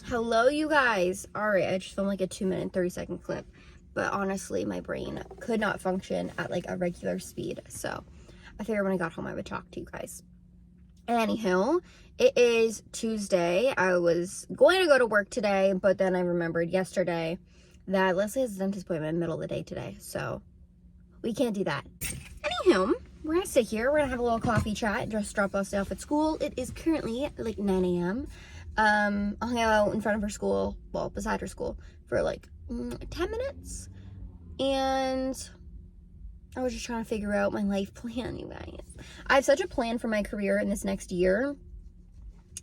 Hello, you guys. Alright, I just filmed like a 2-minute, 30-second clip. But honestly, my brain could not function at like a regular speed. So I figured when I got home, I would talk to you guys. Anywho, it is Tuesday. I was going to go to work today, but then I remembered yesterday that Leslie has a dentist appointment in the middle of the day today. So we can't do that. Anywho, we're going to sit here. We're going to have a little coffee chat. Just drop Leslie off at school. It is currently like 9 a.m. I'll hang out in front of her school, well, beside her school, for like 10 minutes. And I was just trying to figure out my life plan, you guys. I have such a plan for my career in this next year.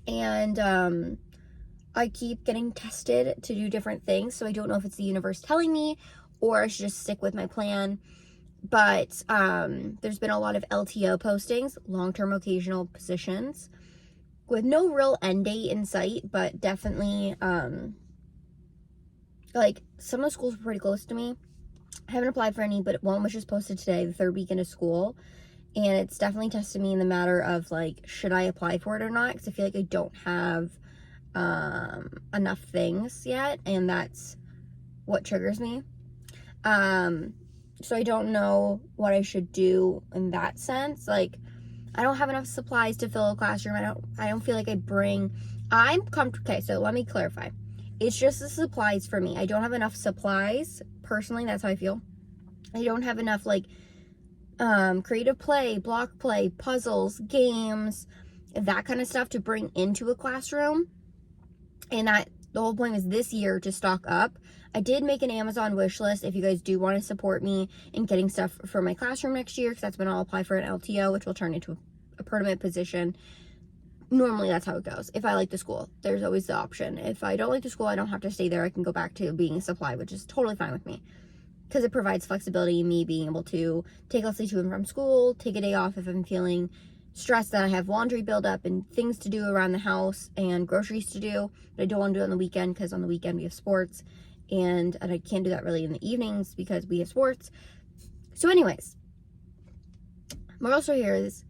And I keep getting tested to do different things. So I don't know if it's the universe telling me or I should just stick with my plan. But there's been a lot of LTO postings, long-term occasional positions, with no real end date in sight, but definitely, like, some of the schools were pretty close to me. I haven't applied for any, but one was just posted today, the third weekend of school, and it's definitely tested me in the matter of, like, should I apply for it or not, because I feel like I don't have enough things yet, and that's what triggers me. So I don't know what I should do in that sense. Like, I don't have enough supplies to fill a classroom. I don't feel like I'm comfortable. Okay, so let me clarify. It's just the supplies for me. I don't have enough supplies. Personally, that's how I feel. I don't have enough, like, creative play, block play, puzzles, games, that kind of stuff to bring into a classroom. And that the whole point was this year to stock up. I did make an Amazon wish list if you guys do want to support me in getting stuff for my classroom next year, because that's when I'll apply for an LTO, which will turn into a permanent position. Normally, that's how it goes. If I like the school, there's always the option. If I don't like the school, I don't have to stay there. I can go back to being a supply, which is totally fine with me, because it provides flexibility in me being able to take Leslie to and from school, take a day off if I'm feeling stressed that I have laundry buildup and things to do around the house and groceries to do, but I don't want to do it on the weekend because on the weekend we have sports, and I can't do that really in the evenings because we have sports. So anyways, moral story here is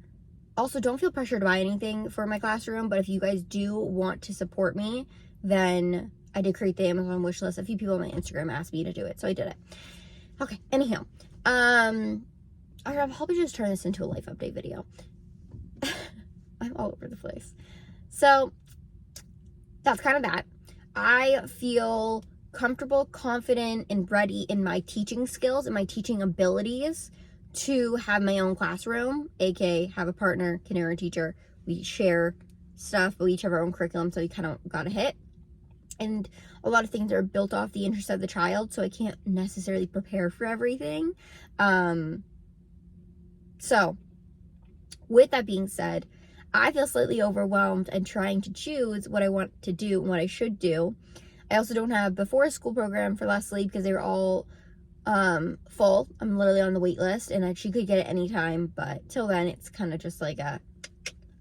also don't feel pressure to buy anything for my classroom, but if you guys do want to support me, then I did create the Amazon wish list. A few people on my Instagram asked me to do it, so I did it. Okay, anyhow, I'll probably just turn this into a life update video. I'm all over the place. So that's kind of that. I feel comfortable, confident, and ready in my teaching skills and my teaching abilities to have my own classroom, aka have a partner, kindergarten teacher. We share stuff, but we each have our own curriculum, so you kind of got to hit. And a lot of things are built off the interest of the child, so I can't necessarily prepare for everything. So with that being said, I feel slightly overwhelmed and trying to choose what I want to do and what I should do. I also don't have before school program for Leslie because they were all full. I'm literally on the wait list, and she could get it anytime, but till then it's kind of just like a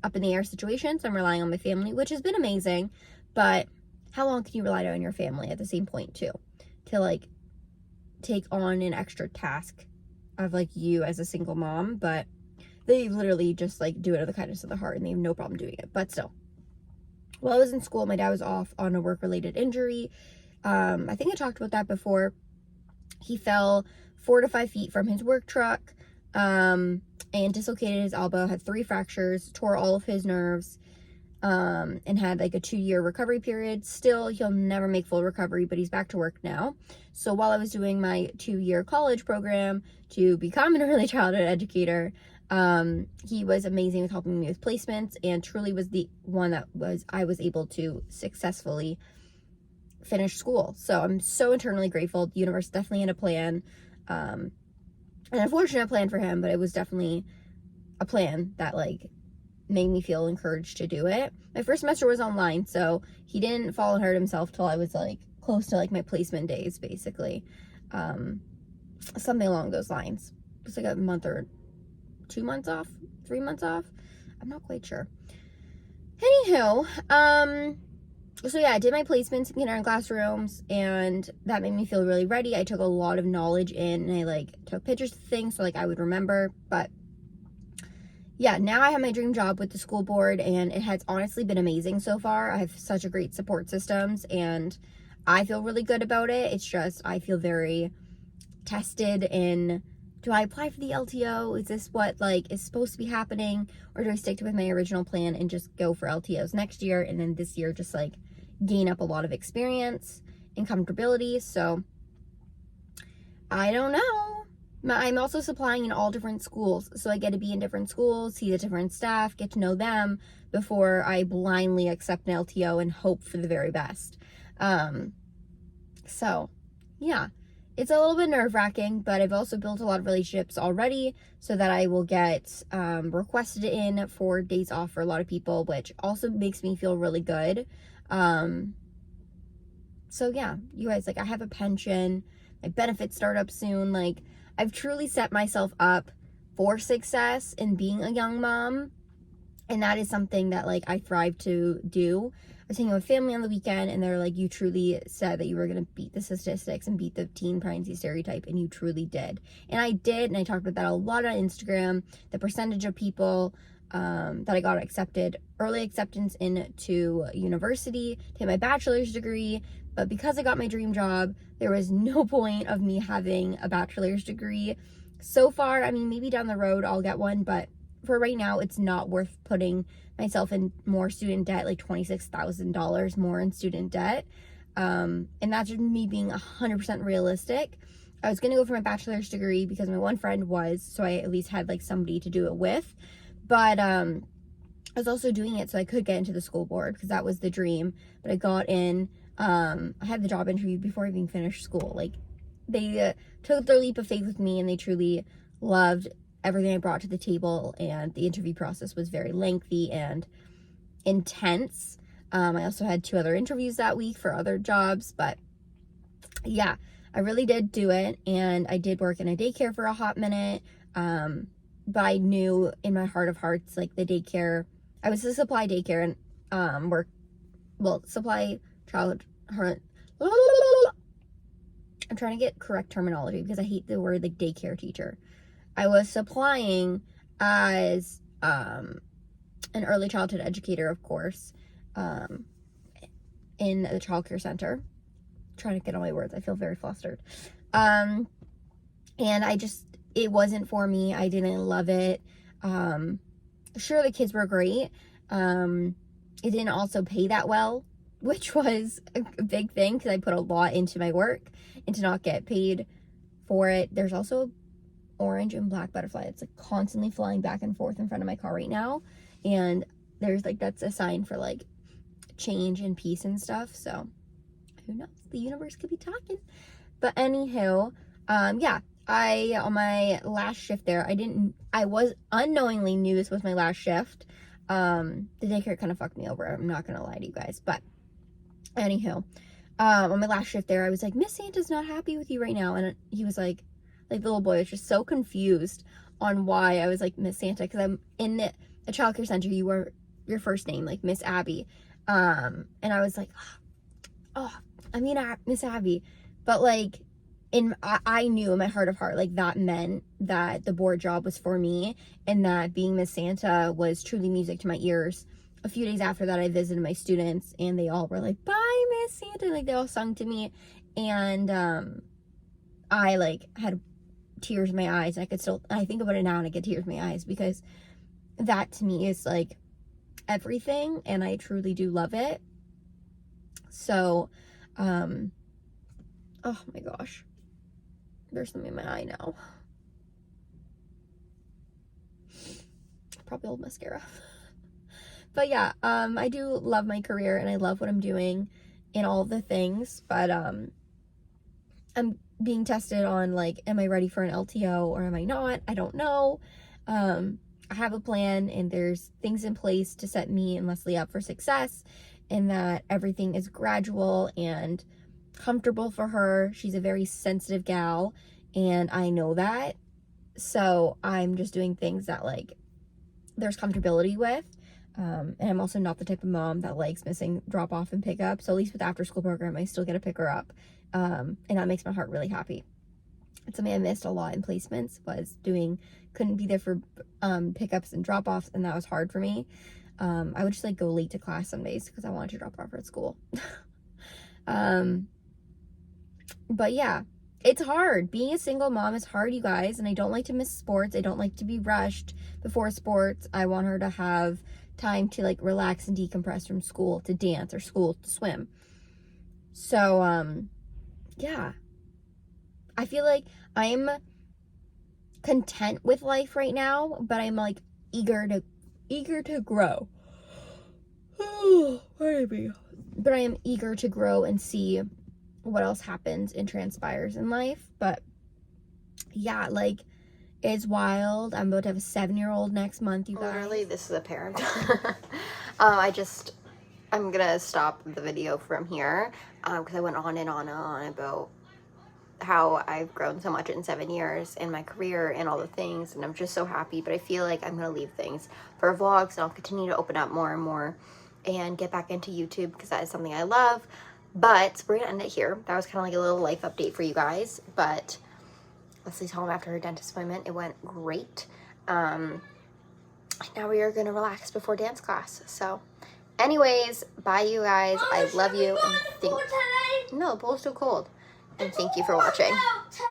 up in the air situation. So I'm relying on my family, which has been amazing, but how long can you rely on your family at the same point too, to like take on an extra task of like you as a single mom? But they literally just like do it out of the kindness of the heart, and they have no problem doing it. But still, while I was in school, my dad was off on a work-related injury. I think I talked about that before. He fell 4 to 5 feet from his work truck and dislocated his elbow, had 3 fractures, tore all of his nerves, and had like a 2-year recovery period. Still, he'll never make full recovery, but he's back to work now. So while I was doing my 2-year college program to become an early childhood educator, he was amazing with helping me with placements, and truly was the one that I was able to successfully finish school. So I'm so internally grateful. The universe definitely had a plan, an unfortunate plan for him, but it was definitely a plan that like made me feel encouraged to do it. My first semester was online, so he didn't fall and hurt himself till I was like close to like my placement days, basically. Something along those lines. It was like a month or 2 months off, 3 months off. I'm not quite sure. Anywho, so yeah, I did my placements in kindergarten classrooms, and that made me feel really ready. I took a lot of knowledge in, and I like took pictures of things so like I would remember. But yeah, now I have my dream job with the school board, and it has honestly been amazing so far. I have such a great support systems, and I feel really good about it. It's just I feel very tested in, do I apply for the LTO? Is this what like is supposed to be happening, or do I stick with my original plan and just go for LTOs next year, and then this year just like gain up a lot of experience and comfortability? So I don't know. I'm also supplying in all different schools, so I get to be in different schools, see the different staff, get to know them before I blindly accept an LTO and hope for the very best. So yeah, it's a little bit nerve-wracking, but I've also built a lot of relationships already so that I will get requested in for days off for a lot of people, which also makes me feel really good. So yeah, you guys, like, I have a pension, my benefits start up soon. Like, I've truly set myself up for success in being a young mom, and that is something that like I thrive to do. I was hanging with family on the weekend, and they're like, you truly said that you were going to beat the statistics and beat the teen pregnancy stereotype, and you truly did. And I did, and I talked about that a lot on Instagram, the percentage of people that I got accepted, early acceptance into university to get my bachelor's degree. But because I got my dream job, there was no point of me having a bachelor's degree. So far, I mean, maybe down the road I'll get one, but for right now, it's not worth putting myself in more student debt, like $26,000 more in student debt. And that's just me being 100% realistic. I was going to go for my bachelor's degree because my one friend was, so I at least had like somebody to do it with. But I was also doing it so I could get into the school board because that was the dream. But I got in. I had the job interview before I even finished school. Like, they took their leap of faith with me, and they truly loved everything I brought to the table, and the interview process was very lengthy and intense. I also had 2 other interviews that week for other jobs, but yeah, I really did do it, and I did work in a daycare for a hot minute, but I knew in my heart of hearts, like, the daycare, I was a supply daycare and supply child, I'm trying to get correct terminology because I hate the word like daycare teacher. I was supplying as an early childhood educator, of course, in the childcare center. I'm trying to get all my words. I feel very flustered. And it wasn't for me. I didn't love it. Sure, the kids were great. It didn't also pay that well, which was a big thing because I put a lot into my work, and to not get paid for it. There's also orange and black butterfly. It's like constantly flying back and forth in front of my car right now, and there's like, that's a sign for like change and peace and stuff. So who knows, the universe could be talking. But anywho, yeah, on my last shift there, I was unknowingly knew this was my last shift. The daycare kind of fucked me over, I'm not gonna lie to you guys, but anywho, on my last shift there, I was like, Miss Santa's not happy with you right now, and he was like the little boy was just so confused on why I was like Miss Santa, because I'm in the childcare center, you were your first name, like Miss Abby, and I was like, Miss Abby, but like, I knew in my heart of heart, like, that meant that the board job was for me, and that being Miss Santa was truly music to my ears. A few days after that, I visited my students, and they all were like, bye, Miss Santa, like, they all sung to me, and I like had tears in my eyes. I think about it now and I get tears in my eyes, because that to me is like everything, and I truly do love it. So oh my gosh, there's something in my eye now, probably old mascara. But yeah, I do love my career, and I love what I'm doing in all the things, but I'm being tested on, like, am I ready for an LTO or am I not? I don't know. I have a plan, and there's things in place to set me and Leslie up for success, and that everything is gradual and comfortable for her. She's a very sensitive gal, and I know that. So I'm just doing things that, like, there's comfortability with. And I'm also not the type of mom that likes missing drop off and pick up. So at least with the after school program, I still get to pick her up. And that makes my heart really happy. It's something I missed a lot in placements, was couldn't be there for pickups and drop-offs, and that was hard for me. I would just like go late to class some days because I wanted to drop off at school. But yeah, it's hard. Being a single mom is hard, you guys, and I don't like to miss sports. I don't like to be rushed before sports. I want her to have time to like relax and decompress from school to dance or school to swim. So, yeah. I feel like I'm content with life right now, but I'm like eager to grow. But I am eager to grow and see what else happens and transpires in life. But yeah, like, it's wild. I'm about to have a 7-year-old next month, you guys. Literally, this is a parent. I'm gonna stop the video from here because I went on and on and on about how I've grown so much in 7 years in my career and all the things, and I'm just so happy. But I feel like I'm gonna leave things for vlogs, and I'll continue to open up more and more and get back into YouTube because that is something I love. But we're gonna end it here. That was kind of like a little life update for you guys. But Leslie's home after her dentist appointment. It went great. Now we are gonna relax before dance class. So anyways, bye you guys. I love you, and no, the pool's too cold. And thank you for watching.